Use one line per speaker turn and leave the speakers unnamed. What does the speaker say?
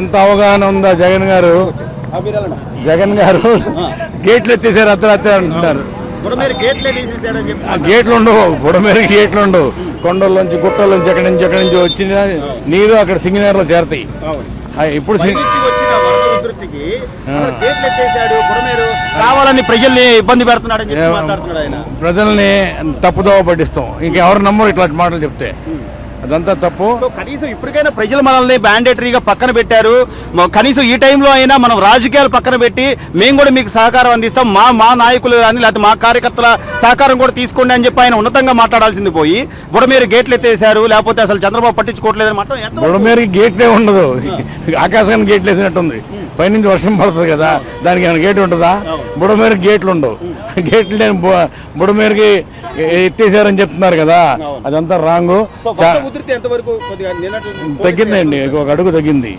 ఎంత అవగాహన ఉందా జగన్ గారు గేట్లు ఎత్తేసారు అర్ధరాత్రి అంటున్నారు. గేట్లు ఉండవు, బుడమేరుకి గేట్లు ఉండవు. కొండల్లోంచి గుట్టల్లోంచి ఎక్కడి నుంచి వచ్చిన నీరు అక్కడ సింగనగర్లో చేరతాయి. ఇప్పుడు
కావాలని ప్రజల్ని ఇబ్బంది పెడుతున్నాడు,
ప్రజల్ని తప్పుదోవ పట్టిస్తాం. ఇంకెవరు నమ్మరు ఇట్లా మాటలు చెప్తే. అదంతా తప్పు.
కనీసం ఇప్పటికైనా ప్రజలు మనల్ని మ్యాండేటరీగా పక్కన పెట్టారు. కనీసం ఈ టైంలో అయినా మనం రాజకీయాలు పక్కన పెట్టి మేము కూడా మీకు సహకారం అందిస్తాం, మా నాయకులు కానీ లేకపోతే మా కార్యకర్తల సహకారం కూడా తీసుకోండి అని చెప్పి ఆయన ఉన్నతంగా మాట్లాడాల్సింది పోయి బుడమేరు గేట్లు ఎత్తేసారు, లేకపోతే అసలు చంద్రబాబు పట్టించుకోవట్లేదని మాట్లాడు.
బుడమేరుకి గేట్లే ఉండదు, ఆకాశానికి గేట్లు వేసినట్టుంది. పైనుంచి వర్షం పడుతుంది కదా, దానికి ఏమైనా గేట్ ఉంటుందా? బుడమేరుకి గేట్లు ఉండవు. గేట్లు లేని బుడమేరుకి ఎత్తేసారని చెప్తున్నారు కదా, అదంతా రాంగు. తగ్గిందండి, ఒక అడుగు తగ్గింది.